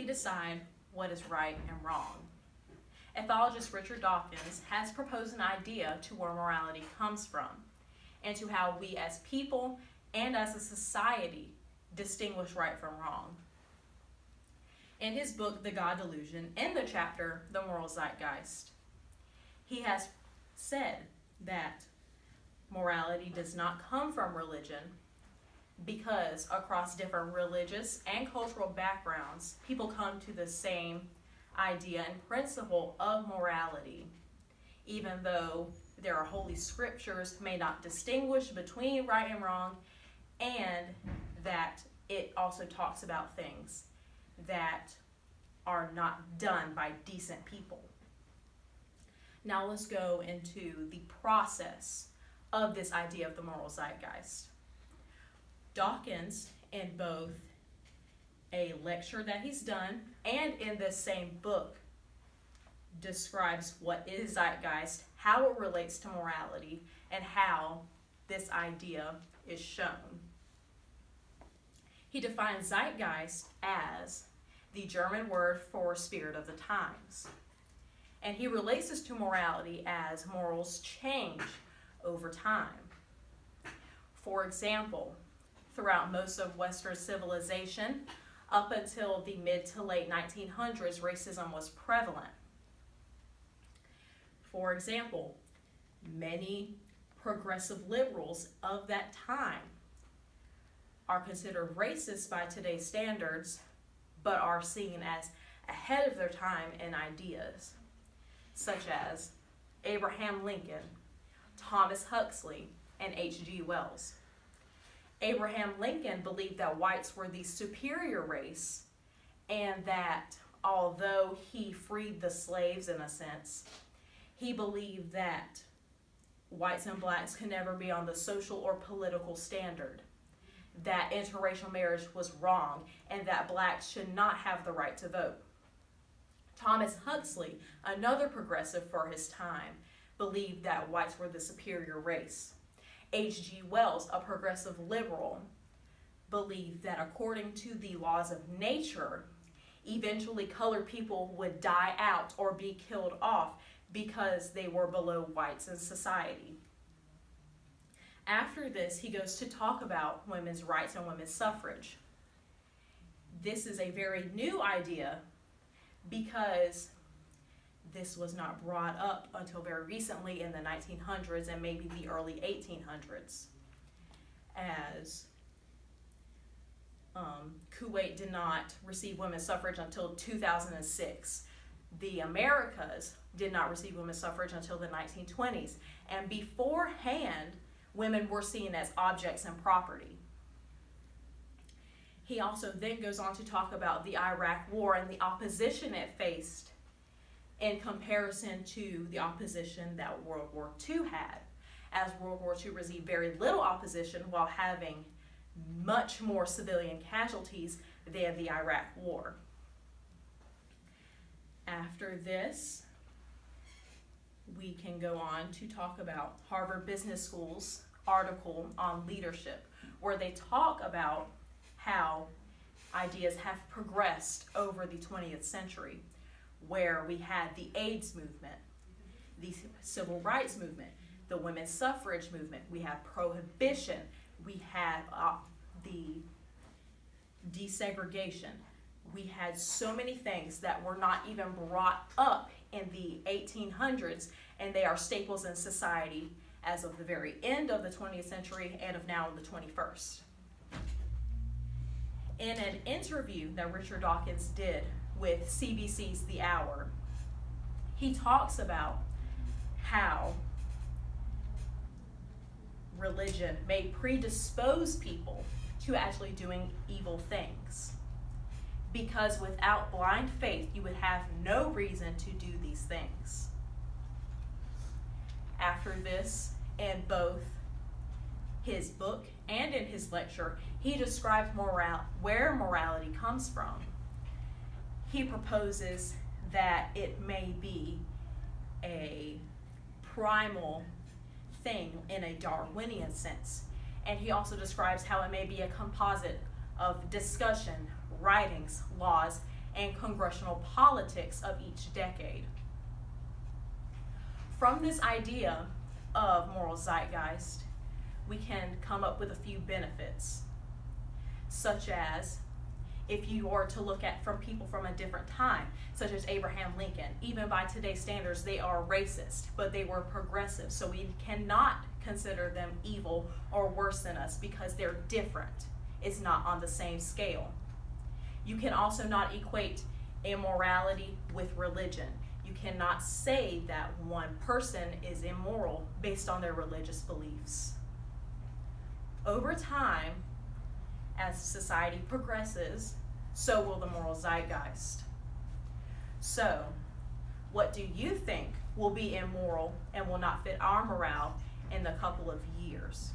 rightly decide what is right and wrong. Ethologist Richard Dawkins has proposed an idea to where morality comes from and to how we as people and as a society distinguish right from wrong. In his book, The God Delusion, in the chapter, The Moral Zeitgeist, he has said that morality does not come from religion because across different religious and cultural backgrounds, people come to the same idea and principle of morality, even though there are holy scriptures may not distinguish between right and wrong, and that it also talks about things that are not done by decent people. Now let's go into the process of this idea of the moral zeitgeist. Dawkins, in both a lecture that he's done and in this same book, describes what is zeitgeist, how it relates to morality, and how this idea is shown. He defines zeitgeist as the German word for spirit of the times. And he relates this to morality as morals change over time. For example, throughout most of Western civilization, up until the mid to late 1900s, racism was prevalent. For example, many progressive liberals of that time are considered racist by today's standards, but are seen as ahead of their time in ideas, such as Abraham Lincoln, Thomas Huxley, and H.G. Wells. Abraham Lincoln believed that whites were the superior race, and that although he freed the slaves in a sense, he believed that whites and blacks could never be on the social or political standard, that interracial marriage was wrong, and that blacks should not have the right to vote. Thomas Huxley, another progressive for his time, believed that whites were the superior race. H.G. Wells, a progressive liberal, believed that according to the laws of nature, eventually colored people would die out or be killed off because they were below whites in society. After this, he goes to talk about women's rights and women's suffrage. This is a very new idea because this was not brought up until very recently in the 1900s and maybe the early 1800s, as Kuwait did not receive women's suffrage until 2006. The Americas did not receive women's suffrage until the 1920s, and beforehand, women were seen as objects and property. He also then goes on to talk about the Iraq War and the opposition it faced in comparison to the opposition that World War II had, as World War II received very little opposition while having much more civilian casualties than the Iraq War. After this, we can go on to talk about Harvard Business School's article on leadership, where they talk about how ideas have progressed over the 20th century, where we had the AIDS movement, the civil rights movement, the women's suffrage movement, we had prohibition, we had the desegregation. We had so many things that were not even brought up in the 1800s, and they are staples in society as of the very end of the 20th century and of now in the 21st. In an interview that Richard Dawkins did with CBC's The Hour, he talks about how religion may predispose people to actually doing evil things, because without blind faith, you would have no reason to do these things. After this, in both his book and in his lecture, he describes where morality comes from. He proposes that it may be a primal thing in a Darwinian sense. And he also describes how it may be a composite of discussion, writings, laws, and congressional politics of each decade. From this idea of moral zeitgeist, we can come up with a few benefits, such as if you are to look at from people from a different time, such as Abraham Lincoln. Even by today's standards, they are racist, but they were progressive, so we cannot consider them evil or worse than us because they're different. It's not on the same scale. You can also not equate immorality with religion. You cannot say that one person is immoral based on their religious beliefs. Over time, as society progresses, so will the moral zeitgeist. So, what do you think will be immoral and will not fit our morale in a couple of years?